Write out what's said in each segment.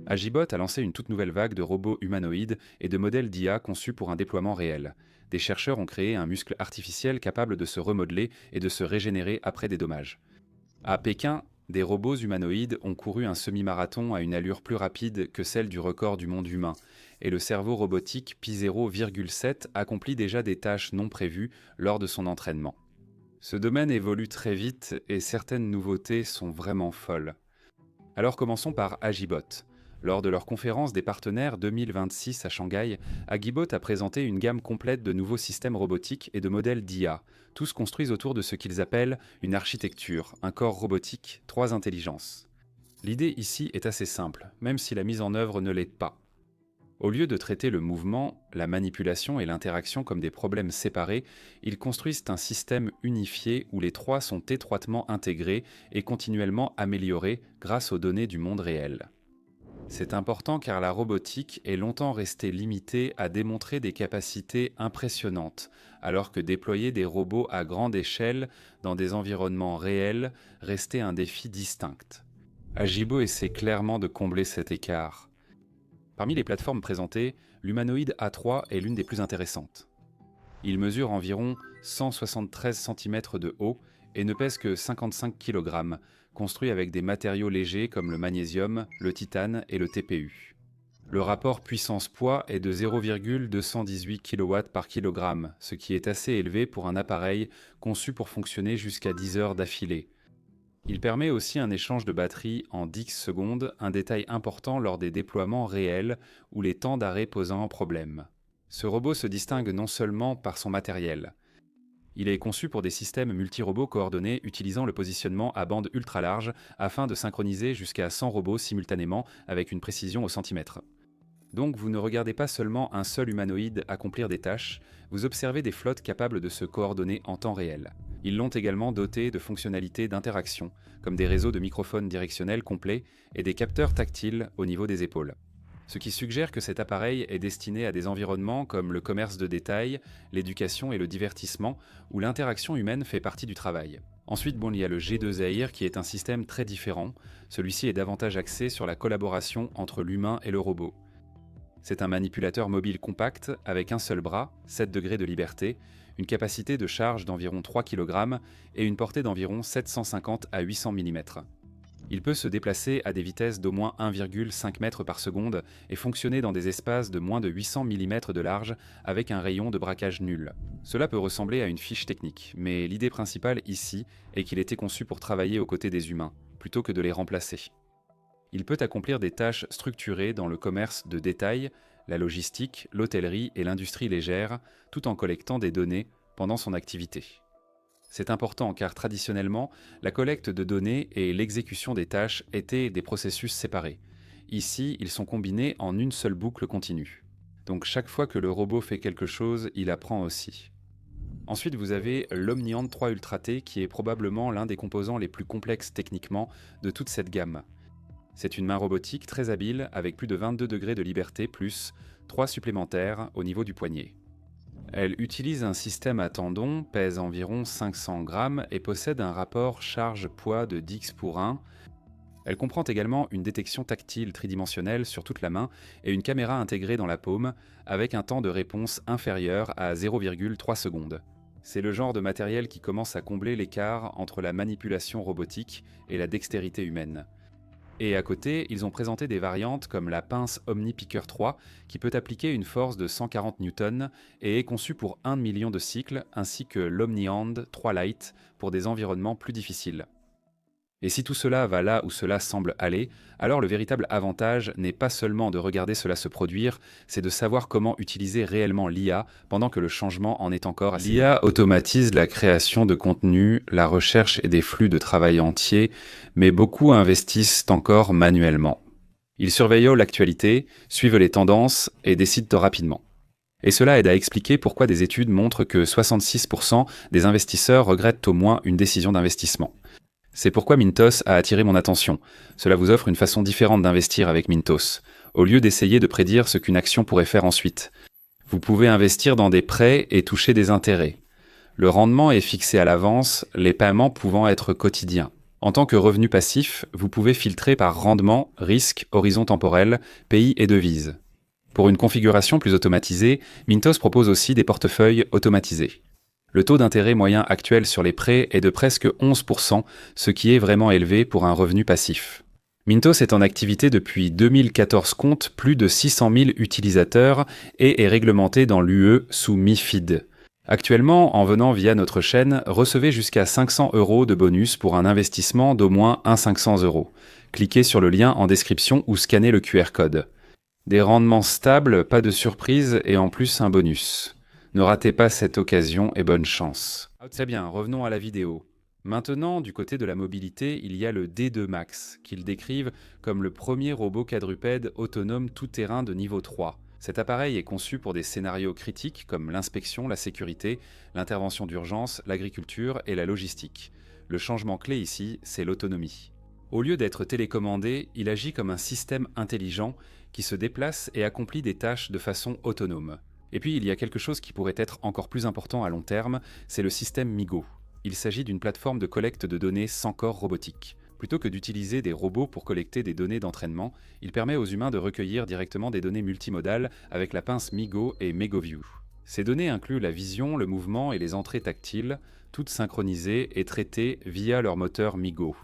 Agibot a lancé une toute nouvelle vague de robots humanoïdes et de modèles d'IA conçus pour un déploiement réel. Des chercheurs ont créé un muscle artificiel capable de se remodeler et de se régénérer après des dommages. À Pékin, des robots humanoïdes ont couru un semi-marathon à une allure plus rapide que celle du record du monde humain, et le cerveau robotique Pi 0,7 accomplit déjà des tâches non prévues lors de son entraînement. Ce domaine évolue très vite et certaines nouveautés sont vraiment folles. Alors commençons par Agibot. Lors de leur conférence des partenaires 2026 à Shanghai, Agibot a présenté une gamme complète de nouveaux systèmes robotiques et de modèles d'IA, tous construits autour de ce qu'ils appellent une architecture, un corps robotique, 3 intelligences. L'idée ici est assez simple, même si la mise en œuvre ne l'est pas. Au lieu de traiter le mouvement, la manipulation et l'interaction comme des problèmes séparés, ils construisent un système unifié où les trois sont étroitement intégrés et continuellement améliorés grâce aux données du monde réel. C'est important car la robotique est longtemps restée limitée à démontrer des capacités impressionnantes, alors que déployer des robots à grande échelle dans des environnements réels restait un défi distinct. Agibo essaie clairement de combler cet écart. Parmi les plateformes présentées, l'humanoïde A3 est l'une des plus intéressantes. Il mesure environ 173 cm de haut et ne pèse que 55 kg, construit avec des matériaux légers comme le magnésium, le titane et le TPU. Le rapport puissance-poids est de 0,218 kW par kg, ce qui est assez élevé pour un appareil conçu pour fonctionner jusqu'à 10 heures d'affilée. Il permet aussi un échange de batterie en 10 secondes, un détail important lors des déploiements réels ou les temps d'arrêt posant un problème. Ce robot se distingue non seulement par son matériel. Il est conçu pour des systèmes multi-robots coordonnés utilisant le positionnement à bande ultra large afin de synchroniser jusqu'à 100 robots simultanément avec une précision au centimètre. Donc vous ne regardez pas seulement un seul humanoïde accomplir des tâches, vous observez des flottes capables de se coordonner en temps réel. Ils l'ont également doté de fonctionnalités d'interaction, comme des réseaux de microphones directionnels complets et des capteurs tactiles au niveau des épaules. Ce qui suggère que cet appareil est destiné à des environnements comme le commerce de détail, l'éducation et le divertissement, où l'interaction humaine fait partie du travail. Ensuite, il y a le G2 qui est un système très différent. Celui-ci est davantage axé sur la collaboration entre l'humain et le robot. C'est un manipulateur mobile compact avec un seul bras, 7 degrés de liberté, une capacité de charge d'environ 3 kg et une portée d'environ 750 à 800 mm. Il peut se déplacer à des vitesses d'au moins 1,5 m par seconde et fonctionner dans des espaces de moins de 800 mm de large avec un rayon de braquage nul. Cela peut ressembler à une fiche technique, mais l'idée principale ici est qu'il était conçu pour travailler aux côtés des humains, plutôt que de les remplacer. Il peut accomplir des tâches structurées dans le commerce de détail, la logistique, l'hôtellerie et l'industrie légère, tout en collectant des données pendant son activité. C'est important car traditionnellement, la collecte de données et l'exécution des tâches étaient des processus séparés. Ici, ils sont combinés en une seule boucle continue. Donc chaque fois que le robot fait quelque chose, il apprend aussi. Ensuite, vous avez l'Omniand 3 Ultra T qui est probablement l'un des composants les plus complexes techniquement de toute cette gamme. C'est une main robotique très habile avec plus de 22 degrés de liberté plus 3 supplémentaires au niveau du poignet. Elle utilise un système à tendons, pèse environ 500 grammes et possède un rapport charge-poids de 10 pour 1. Elle comprend également une détection tactile tridimensionnelle sur toute la main et une caméra intégrée dans la paume avec un temps de réponse inférieur à 0,3 secondes. C'est le genre de matériel qui commence à combler l'écart entre la manipulation robotique et la dextérité humaine. Et à côté, ils ont présenté des variantes comme la pince OmniPicker 3 qui peut appliquer une force de 140 Newton et est conçue pour 1 million de cycles, ainsi que l'Omniand 3 Lite pour des environnements plus difficiles. Et si tout cela va là où cela semble aller, alors le véritable avantage n'est pas seulement de regarder cela se produire, c'est de savoir comment utiliser réellement l'IA pendant que le changement en est encore assez. L'IA automatise la création de contenu, la recherche et des flux de travail entiers, mais beaucoup investissent encore manuellement. Ils surveillent l'actualité, suivent les tendances et décident rapidement. Et cela aide à expliquer pourquoi des études montrent que 66% des investisseurs regrettent au moins une décision d'investissement. C'est pourquoi Mintos a attiré mon attention. Cela vous offre une façon différente d'investir avec Mintos. Au lieu d'essayer de prédire ce qu'une action pourrait faire ensuite, vous pouvez investir dans des prêts et toucher des intérêts. Le rendement est fixé à l'avance, les paiements pouvant être quotidiens. En tant que revenu passif, vous pouvez filtrer par rendement, risque, horizon temporel, pays et devise. Pour une configuration plus automatisée, Mintos propose aussi des portefeuilles automatisés. Le taux d'intérêt moyen actuel sur les prêts est de presque 11%, ce qui est vraiment élevé pour un revenu passif. Mintos est en activité depuis 2014, compte plus de 600 000 utilisateurs et est réglementé dans l'UE sous MiFID. Actuellement, en venant via notre chaîne, recevez jusqu'à 500 € de bonus pour un investissement d'au moins 500 €. Cliquez sur le lien en description ou scannez le QR code. Des rendements stables, pas de surprise et en plus un bonus. Ne ratez pas cette occasion et bonne chance. Très bien, revenons à la vidéo. Maintenant, du côté de la mobilité, il y a le D2 Max, qu'ils décrivent comme le premier robot quadrupède autonome tout-terrain de niveau 3. Cet appareil est conçu pour des scénarios critiques comme l'inspection, la sécurité, l'intervention d'urgence, l'agriculture et la logistique. Le changement clé ici, c'est l'autonomie. Au lieu d'être télécommandé, il agit comme un système intelligent qui se déplace et accomplit des tâches de façon autonome. Et puis il y a quelque chose qui pourrait être encore plus important à long terme, c'est le système MiGo. Il s'agit d'une plateforme de collecte de données sans corps robotique. Plutôt que d'utiliser des robots pour collecter des données d'entraînement, il permet aux humains de recueillir directement des données multimodales avec la pince MiGo et MegoView. Ces données incluent la vision, le mouvement et les entrées tactiles, toutes synchronisées et traitées via leur moteur MiGo.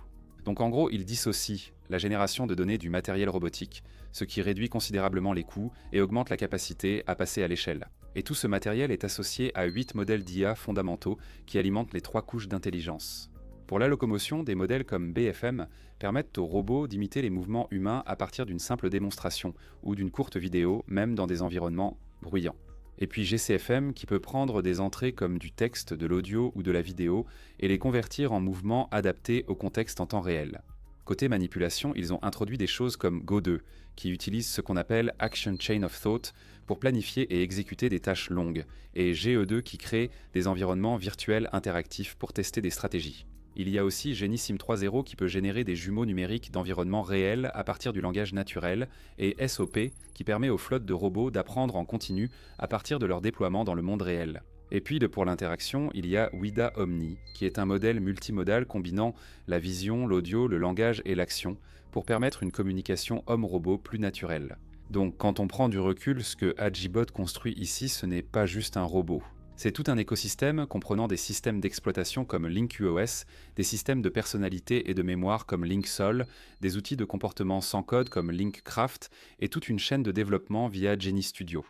Donc en gros, il dissocie la génération de données du matériel robotique, ce qui réduit considérablement les coûts et augmente la capacité à passer à l'échelle. Et tout ce matériel est associé à 8 modèles d'IA fondamentaux qui alimentent les 3 couches d'intelligence. Pour la locomotion, des modèles comme BFM permettent aux robots d'imiter les mouvements humains à partir d'une simple démonstration ou d'une courte vidéo, même dans des environnements bruyants. Et puis GCFM qui peut prendre des entrées comme du texte, de l'audio ou de la vidéo et les convertir en mouvements adaptés au contexte en temps réel. Côté manipulation, ils ont introduit des choses comme Go2, qui utilise ce qu'on appelle Action Chain of Thought pour planifier et exécuter des tâches longues, et GE2 qui crée des environnements virtuels interactifs pour tester des stratégies. Il y a aussi Genisim 3.0 qui peut générer des jumeaux numériques d'environnement réel à partir du langage naturel, et SOP qui permet aux flottes de robots d'apprendre en continu à partir de leur déploiement dans le monde réel. Et puis pour l'interaction, il y a Wida Omni, qui est un modèle multimodal combinant la vision, l'audio, le langage et l'action, pour permettre une communication homme-robot plus naturelle. Donc quand on prend du recul, ce que Agibot construit ici, ce n'est pas juste un robot. C'est tout un écosystème comprenant des systèmes d'exploitation comme LinkUOS, des systèmes de personnalité et de mémoire comme LinkSol, des outils de comportement sans code comme LinkCraft et toute une chaîne de développement via GeniStudio.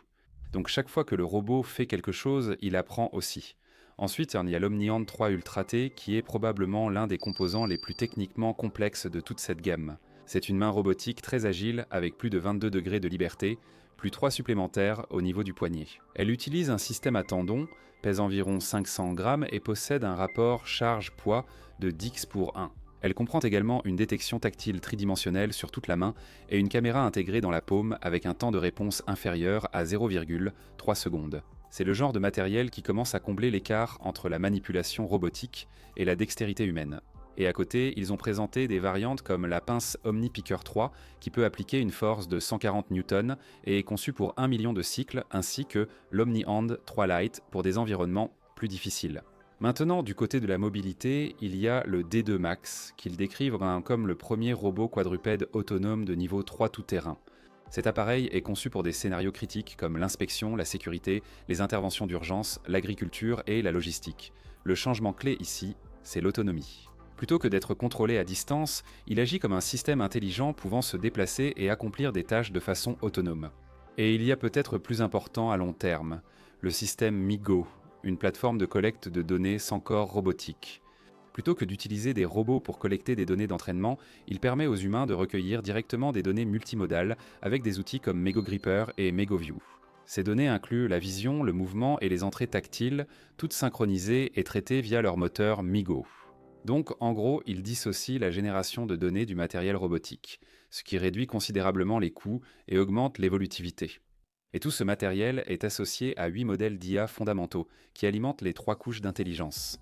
Donc chaque fois que le robot fait quelque chose, il apprend aussi. Ensuite, il y a l'Omniand 3 Ultra T qui est probablement l'un des composants les plus techniquement complexes de toute cette gamme. C'est une main robotique très agile avec plus de 22 degrés de liberté, plus 3 supplémentaires au niveau du poignet. Elle utilise un système à tendons, pèse environ 500 grammes et possède un rapport charge-poids de 10:1. Elle comprend également une détection tactile tridimensionnelle sur toute la main et une caméra intégrée dans la paume avec un temps de réponse inférieur à 0,3 secondes. C'est le genre de matériel qui commence à combler l'écart entre la manipulation robotique et la dextérité humaine. Et à côté, ils ont présenté des variantes comme la pince OmniPicker 3, qui peut appliquer une force de 140 Newton et est conçue pour 1 million de cycles, ainsi que l'Omnihand 3 Lite pour des environnements plus difficiles. Maintenant, du côté de la mobilité, il y a le D2 Max, qu'ils décrivent comme le premier robot quadrupède autonome de niveau 3 tout-terrain. Cet appareil est conçu pour des scénarios critiques comme l'inspection, la sécurité, les interventions d'urgence, l'agriculture et la logistique. Le changement clé ici, c'est l'autonomie. Plutôt que d'être contrôlé à distance, il agit comme un système intelligent pouvant se déplacer et accomplir des tâches de façon autonome. Et il y a peut-être plus important à long terme, le système MiGo, une plateforme de collecte de données sans corps robotique. Plutôt que d'utiliser des robots pour collecter des données d'entraînement, il permet aux humains de recueillir directement des données multimodales avec des outils comme MegoGripper et MegoView. Ces données incluent la vision, le mouvement et les entrées tactiles, toutes synchronisées et traitées via leur moteur MiGo. Donc, en gros, il dissocie la génération de données du matériel robotique, ce qui réduit considérablement les coûts et augmente l'évolutivité. Et tout ce matériel est associé à 8 modèles d'IA fondamentaux, qui alimentent les 3 couches d'intelligence.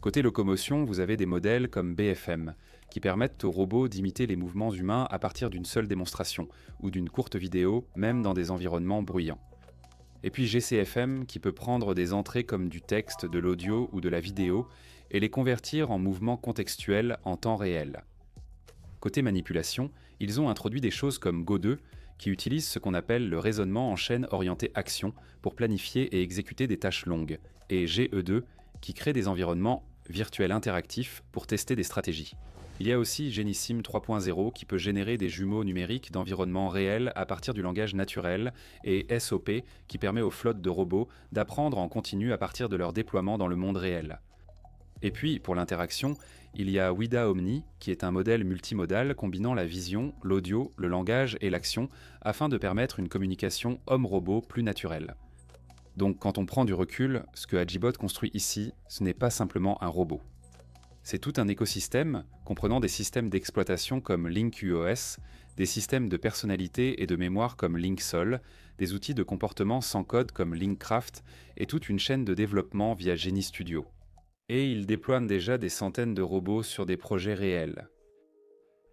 Côté locomotion, vous avez des modèles comme BFM, qui permettent aux robots d'imiter les mouvements humains à partir d'une seule démonstration, ou d'une courte vidéo, même dans des environnements bruyants. Et puis GCFM, qui peut prendre des entrées comme du texte, de l'audio ou de la vidéo, et les convertir en mouvements contextuels en temps réel. Côté manipulation, ils ont introduit des choses comme Go2, qui utilise ce qu'on appelle le raisonnement en chaîne orienté action pour planifier et exécuter des tâches longues, et GE2, qui crée des environnements virtuels interactifs pour tester des stratégies. Il y a aussi Genisym 3.0 qui peut générer des jumeaux numériques d'environnements réels à partir du langage naturel, et SOP qui permet aux flottes de robots d'apprendre en continu à partir de leur déploiement dans le monde réel. Et puis, pour l'interaction, il y a Wida Omni, qui est un modèle multimodal combinant la vision, l'audio, le langage et l'action, afin de permettre une communication homme-robot plus naturelle. Donc quand on prend du recul, ce que Agibot construit ici, ce n'est pas simplement un robot. C'est tout un écosystème, comprenant des systèmes d'exploitation comme LinkUOS, des systèmes de personnalité et de mémoire comme LinkSol, des outils de comportement sans code comme LinkCraft, et toute une chaîne de développement via Genie Studio. Et ils déploient déjà des centaines de robots sur des projets réels.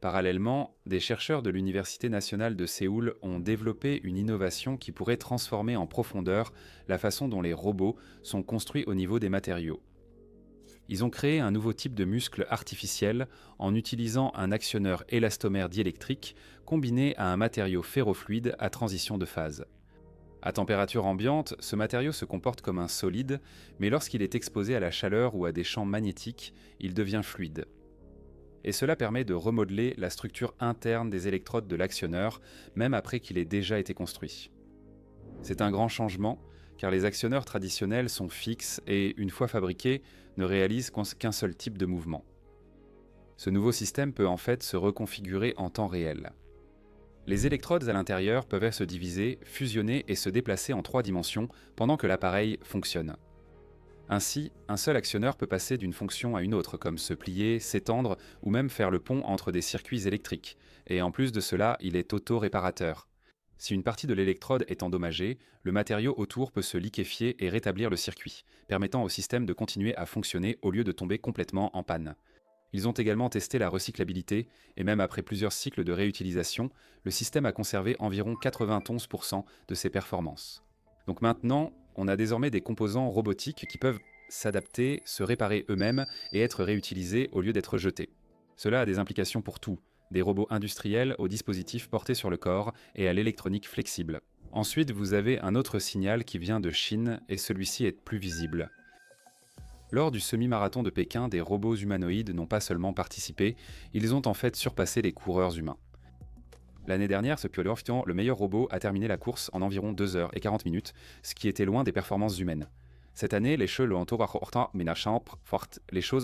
Parallèlement, des chercheurs de l'Université nationale de Séoul ont développé une innovation qui pourrait transformer en profondeur la façon dont les robots sont construits au niveau des matériaux. Ils ont créé un nouveau type de muscle artificiel en utilisant un actionneur élastomère diélectrique combiné à un matériau ferrofluide à transition de phase. À température ambiante, ce matériau se comporte comme un solide, mais lorsqu'il est exposé à la chaleur ou à des champs magnétiques, il devient fluide. Et cela permet de remodeler la structure interne des électrodes de l'actionneur, même après qu'il ait déjà été construit. C'est un grand changement, car les actionneurs traditionnels sont fixes et, une fois fabriqués, ne réalisent qu'un seul type de mouvement. Ce nouveau système peut en fait se reconfigurer en temps réel. Les électrodes à l'intérieur peuvent se diviser, fusionner et se déplacer en 3 dimensions pendant que l'appareil fonctionne. Ainsi, un seul actionneur peut passer d'une fonction à une autre, comme se plier, s'étendre ou même faire le pont entre des circuits électriques, et en plus de cela, il est auto-réparateur. Si une partie de l'électrode est endommagée, le matériau autour peut se liquéfier et rétablir le circuit, permettant au système de continuer à fonctionner au lieu de tomber complètement en panne. Ils ont également testé la recyclabilité, et même après plusieurs cycles de réutilisation, le système a conservé environ 91% de ses performances. Donc maintenant, on a désormais des composants robotiques qui peuvent s'adapter, se réparer eux-mêmes et être réutilisés au lieu d'être jetés. Cela a des implications pour tout, des robots industriels aux dispositifs portés sur le corps et à l'électronique flexible. Ensuite, vous avez un autre signal qui vient de Chine, et celui-ci est plus visible. Lors du semi-marathon de Pékin, des robots humanoïdes n'ont pas seulement participé, ils ont en fait surpassé les coureurs humains. L'année dernière, le meilleur robot a terminé la course en environ 2 heures et 40 minutes, ce qui était loin des performances humaines. Cette année, les choses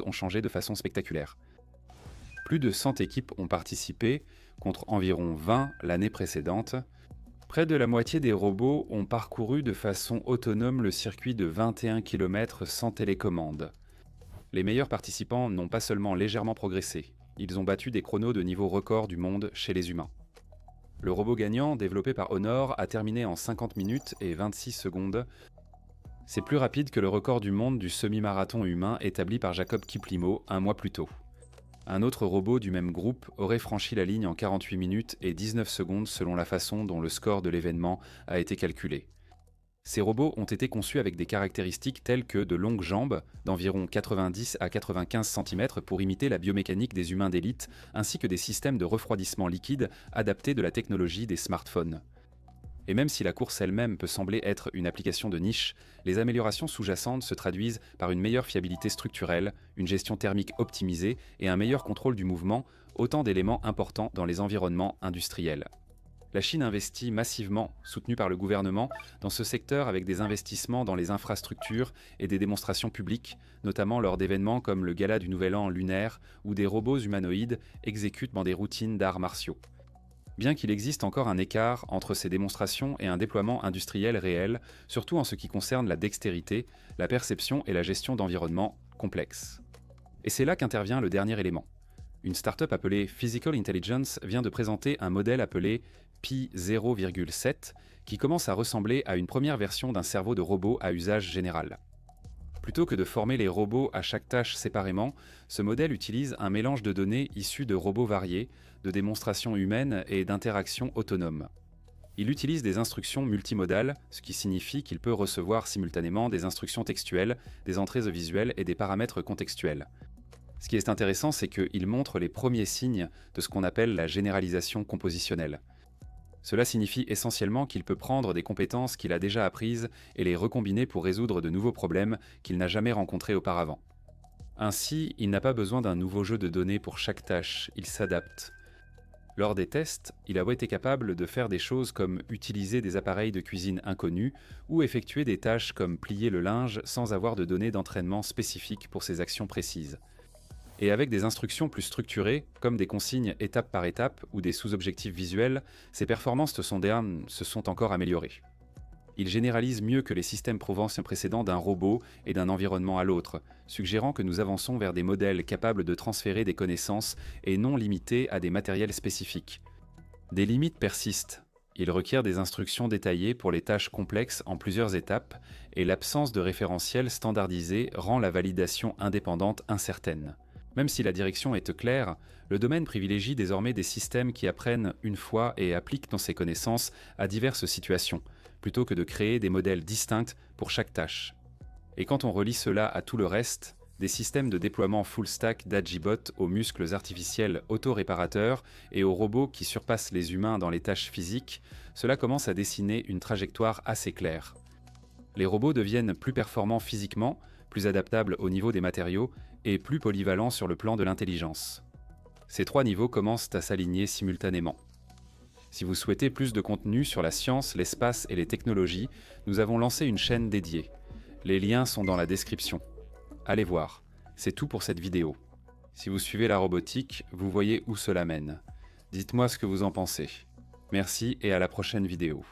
ont changé de façon spectaculaire. Plus de 100 équipes ont participé, contre environ 20 l'année précédente. Près de la moitié des robots ont parcouru de façon autonome le circuit de 21 km sans télécommande. Les meilleurs participants n'ont pas seulement légèrement progressé, ils ont battu des chronos de niveau record du monde chez les humains. Le robot gagnant, développé par Honor, a terminé en 50 minutes et 26 secondes. C'est plus rapide que le record du monde du semi-marathon humain établi par Jacob Kiplimo un mois plus tôt. Un autre robot du même groupe aurait franchi la ligne en 48 minutes et 19 secondes selon la façon dont le score de l'événement a été calculé. Ces robots ont été conçus avec des caractéristiques telles que de longues jambes, d'environ 90 à 95 cm pour imiter la biomécanique des humains d'élite, ainsi que des systèmes de refroidissement liquide adaptés de la technologie des smartphones. Et même si la course elle-même peut sembler être une application de niche, les améliorations sous-jacentes se traduisent par une meilleure fiabilité structurelle, une gestion thermique optimisée et un meilleur contrôle du mouvement, autant d'éléments importants dans les environnements industriels. La Chine investit massivement, soutenue par le gouvernement, dans ce secteur avec des investissements dans les infrastructures et des démonstrations publiques, notamment lors d'événements comme le Gala du Nouvel An lunaire, où des robots humanoïdes exécutent dans des routines d'arts martiaux. Bien qu'il existe encore un écart entre ces démonstrations et un déploiement industriel réel, surtout en ce qui concerne la dextérité, la perception et la gestion d'environnements complexes. Et c'est là qu'intervient le dernier élément. Une start-up appelée Physical Intelligence vient de présenter un modèle appelé Pi 0,7 qui commence à ressembler à une première version d'un cerveau de robot à usage général. Plutôt que de former les robots à chaque tâche séparément, ce modèle utilise un mélange de données issues de robots variés, de démonstrations humaines et d'interactions autonomes. Il utilise des instructions multimodales, ce qui signifie qu'il peut recevoir simultanément des instructions textuelles, des entrées visuelles et des paramètres contextuels. Ce qui est intéressant, c'est qu'il montre les premiers signes de ce qu'on appelle la généralisation compositionnelle. Cela signifie essentiellement qu'il peut prendre des compétences qu'il a déjà apprises et les recombiner pour résoudre de nouveaux problèmes qu'il n'a jamais rencontrés auparavant. Ainsi, il n'a pas besoin d'un nouveau jeu de données pour chaque tâche, il s'adapte. Lors des tests, il a été capable de faire des choses comme utiliser des appareils de cuisine inconnus ou effectuer des tâches comme plier le linge sans avoir de données d'entraînement spécifiques pour ces actions précises. Et avec des instructions plus structurées, comme des consignes étape par étape ou des sous-objectifs visuels, ses performances se sont encore améliorées. Il généralise mieux que les systèmes Provence précédents d'un robot et d'un environnement à l'autre, suggérant que nous avançons vers des modèles capables de transférer des connaissances et non limités à des matériels spécifiques. Des limites persistent. Il requiert des instructions détaillées pour les tâches complexes en plusieurs étapes, et l'absence de référentiel standardisé rend la validation indépendante incertaine. Même si la direction est claire, le domaine privilégie désormais des systèmes qui apprennent une fois et appliquent dans ces connaissances à diverses situations, plutôt que de créer des modèles distincts pour chaque tâche. Et quand on relie cela à tout le reste, des systèmes de déploiement full stack d'Agibot aux muscles artificiels autoréparateurs et aux robots qui surpassent les humains dans les tâches physiques, cela commence à dessiner une trajectoire assez claire. Les robots deviennent plus performants physiquement, plus adaptables au niveau des matériaux et plus polyvalents sur le plan de l'intelligence. Ces trois niveaux commencent à s'aligner simultanément. Si vous souhaitez plus de contenu sur la science, l'espace et les technologies, nous avons lancé une chaîne dédiée. Les liens sont dans la description. Allez voir, c'est tout pour cette vidéo. Si vous suivez la robotique, vous voyez où cela mène. Dites-moi ce que vous en pensez. Merci et à la prochaine vidéo.